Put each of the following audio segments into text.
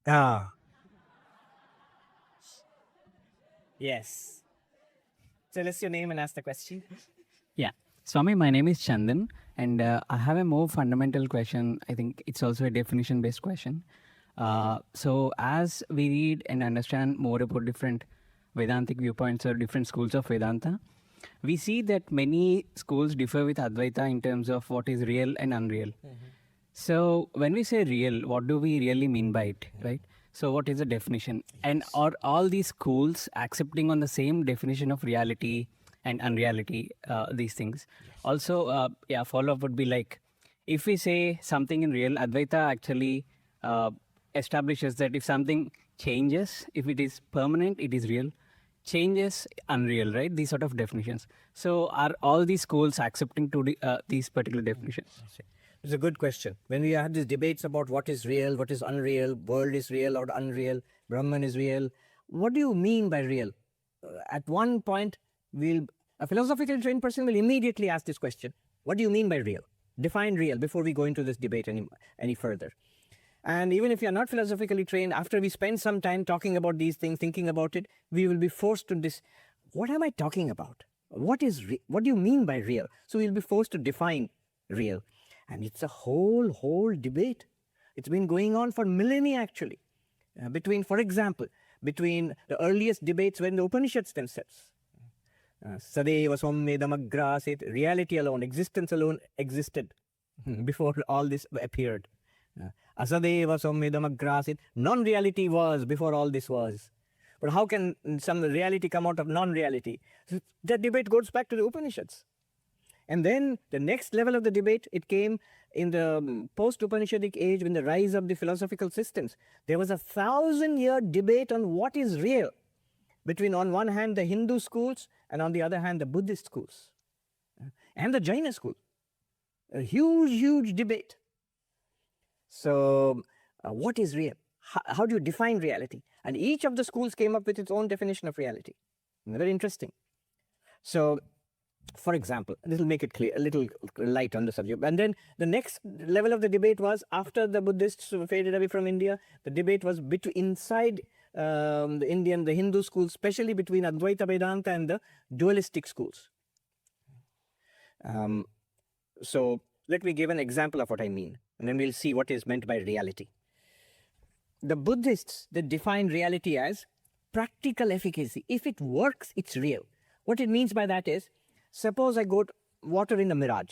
Ah, yes. Tell us your name and ask the question. Yeah. Swami, my name is Chandan, and I have a more fundamental question. I think it's also a definition based question. As we read and understand more about different Vedantic viewpoints or different schools of Vedanta, we see that many schools differ with Advaita in terms of what is real and unreal. So, when we say real, what do we really mean by it, right? So, what is the definition? And are all these schools accepting on the same definition of reality and unreality, these things? Also, yeah, follow up would be like, if we say something in real, Advaita actually uh, establishes that if something changes, if it is permanent, it is real. Changes, unreal, right? These sort of definitions. So, are all these schools accepting to these particular definitions? It's a good question. When we have these debates about what is real, what is unreal, world is real or unreal, Brahman is real, what do you mean by real? At one point, a philosophically trained person will immediately ask this question. What do you mean by real? Define real before we go into this debate any further. And even if you're not philosophically trained, after we spend some time talking about these things, thinking about it, we will be forced to this. What am I talking about? What do you mean by real? So we'll be forced to define real. And it's a whole debate. It's been going on for millennia actually. For example, between the earliest debates when the Upanishads themselves. Sadeva Somedamagrasit, reality alone, existence alone existed before all this appeared. Asadeva Somedamagrasit, non-reality was before all this was. But how can some reality come out of non-reality? So that debate goes back to the Upanishads. And then the next level of the debate, it came in the post-Upanishadic age when the rise of the philosophical systems. There was a 1,000-year debate on what is real between, on one hand, the Hindu schools and on the other hand, the Buddhist schools and the Jaina school. A huge debate. So what is real? How do you define reality? And each of the schools came up with its own definition of reality. Very interesting. So, for example, this will make it clear, a little light on the subject. And then the next level of the debate was, after the Buddhists faded away from India, the debate was inside the Hindu schools, especially between Advaita Vedanta and the dualistic schools. So let me give an example of what I mean, and then we'll see what is meant by reality. The Buddhists, they define reality as practical efficacy. If it works, it's real. What it means by that is, suppose I got water in a mirage.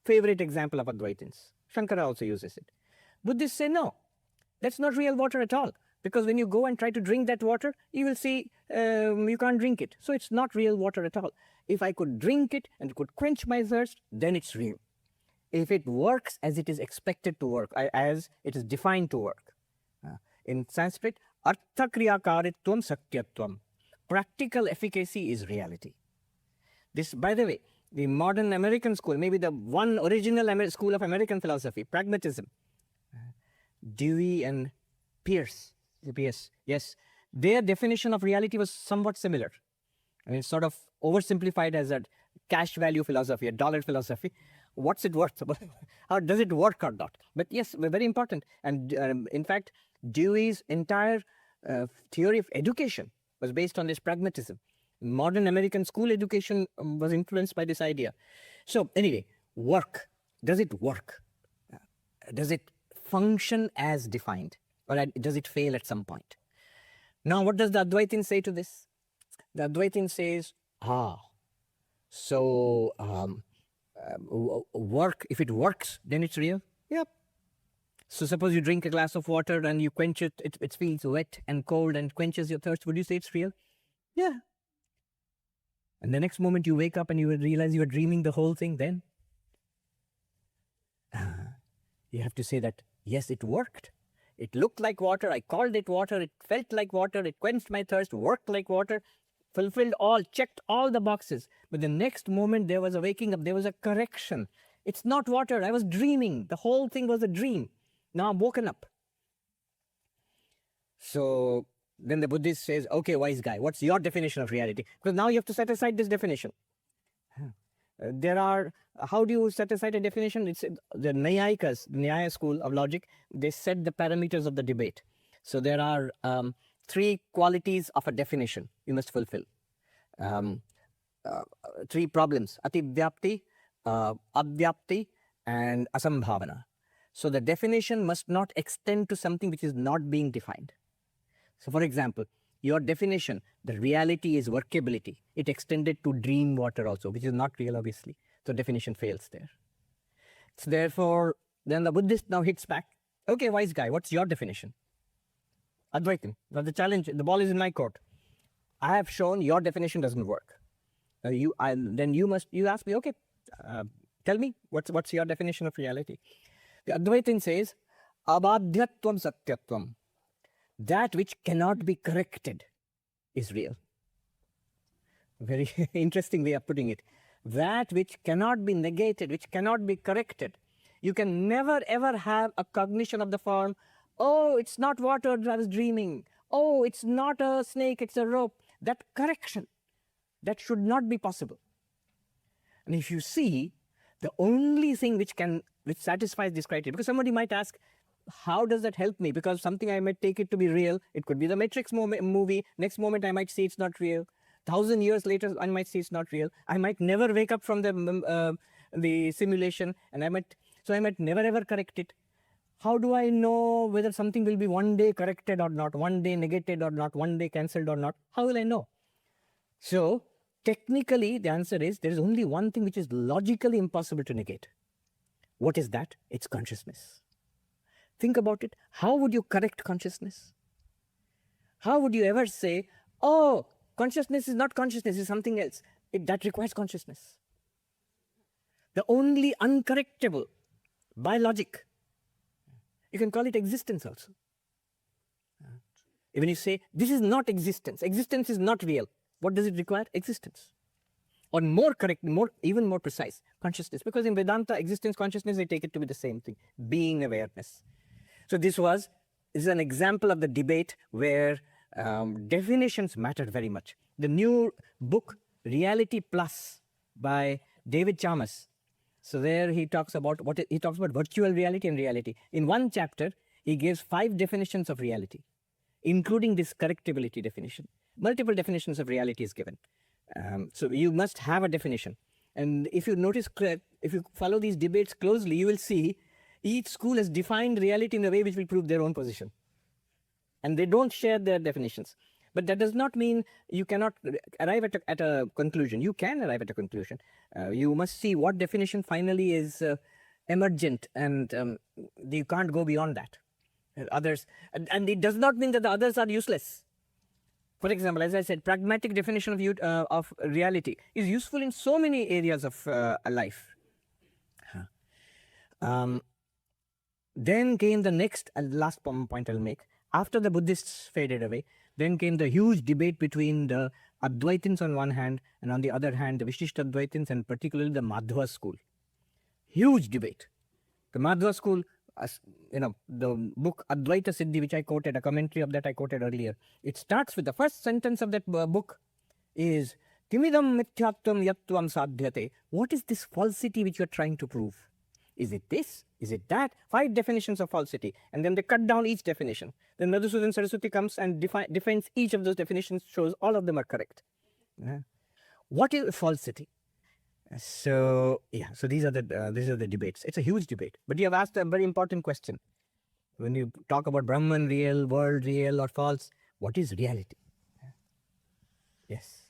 Favorite example of Advaitins. Shankara also uses it. Buddhists say, no, that's not real water at all. Because when you go and try to drink that water, you will see you can't drink it. So it's not real water at all. If I could drink it and it could quench my thirst, then it's real. If it works as it is expected to work, as it is defined to work. In Sanskrit, arthakriyakaritvam satyatvam. Practical efficacy is reality. This, by the way, the modern American school, maybe the one original school of American philosophy, pragmatism, Dewey and Pierce, yes, their definition of reality was somewhat similar. I mean, it's sort of oversimplified as a cash value philosophy, a dollar philosophy. What's it worth? How does it work or not? But yes, very important. And in fact, Dewey's entire theory of education was based on this pragmatism. Modern American school education was influenced by this idea. So anyway, work. Does it work? Does it function as defined? Or does it fail at some point? Now, what does the Advaitin say to this? The Advaitin says, so work, if it works, then it's real? Yep. So suppose you drink a glass of water and you quench it, it feels wet and cold and quenches your thirst. Would you say it's real? Yeah. And the next moment you wake up and you realize you are dreaming the whole thing, then you have to say that, yes, it worked. It looked like water. I called it water. It felt like water. It quenched my thirst, worked like water, fulfilled all, checked all the boxes. But the next moment there was a waking up. There was a correction. It's not water. I was dreaming. The whole thing was a dream. Now I'm woken up. So then the Buddhist says, okay, wise guy, what's your definition of reality? Because now you have to set aside this definition. There are, how do you set aside a definition? It's the Nyayikas, the Nyaya school of logic, they set the parameters of the debate. So there are 3 qualities of a definition you must fulfill. 3 problems: ativyapti, avyapti, and asambhavana. So the definition must not extend to something which is not being defined. So for example, your definition, the reality is workability. It extended to dream water also, which is not real, obviously. So definition fails there. So therefore, then the Buddhist now hits back. Okay, wise guy, what's your definition? Advaitam. Now the challenge, the ball is in my court. I have shown your definition doesn't work. You ask me, okay, tell me, what's your definition of reality? The Advaitin says, abadhyatvam satyatvam. That which cannot be corrected is real. Very interesting way of putting it. That which cannot be negated, which cannot be corrected. You can never ever have a cognition of the form, oh, it's not water, I was dreaming. Oh, it's not a snake, it's a rope. That correction, that should not be possible. And if you see, the only thing which satisfies this criteria, because somebody might ask, how does that help me? Because something I might take it to be real. It could be the Matrix movie. Next moment I might see it's not real. 1,000 years later I might see it's not real. I might never wake up from the simulation, and I might never ever correct it. How do I know whether something will be one day corrected or not, one day negated or not, one day cancelled or not? How will I know? So technically the answer is there is only one thing which is logically impossible to negate. What is that? It's consciousness. Think about it. How would you correct consciousness? How would you ever say, oh, consciousness is not consciousness, it's something else? That requires consciousness. The only uncorrectable by logic, you can call it existence also. When you say, this is not existence, existence is not real, what does it require? Existence. Or more correct, even more precise, consciousness. Because in Vedanta, existence, consciousness, they take it to be the same thing, being awareness. So this is an example of the debate where definitions mattered very much. The new book, Reality Plus, by David Chalmers. So there he talks about virtual reality and reality. In one chapter, he gives 5 definitions of reality, including this correctability definition. Multiple definitions of reality is given. So you must have a definition. And if you notice, if you follow these debates closely, you will see each school has defined reality in a way which will prove their own position. And they don't share their definitions. But that does not mean you cannot arrive at a conclusion. You can arrive at a conclusion. You must see what definition finally is emergent, and you can't go beyond that. Others, and it does not mean that the others are useless. For example, as I said, pragmatic definition of reality is useful in so many areas of life. Then came the next and last point I'll make. After the Buddhists faded away, then came the huge debate between the Advaitins on one hand, and on the other hand, the Vishishtadvaitins, and particularly the Madhva school. Huge debate. The Madhva school, the book Advaita Siddhi, which I quoted, a commentary of that I quoted earlier, it starts with the first sentence of that book is, Kimidam mithyatvam yattvam sadhyate. What is this falsity which you are trying to prove? Is it this? Is it that? 5 definitions of falsity. And then they cut down each definition. Then Madhusudan Saraswati comes and defines each of those definitions, shows all of them are correct. What is falsity? So these are the debates. It's a huge debate. But you have asked a very important question. When you talk about Brahman real, world real or false, what is reality? Yes.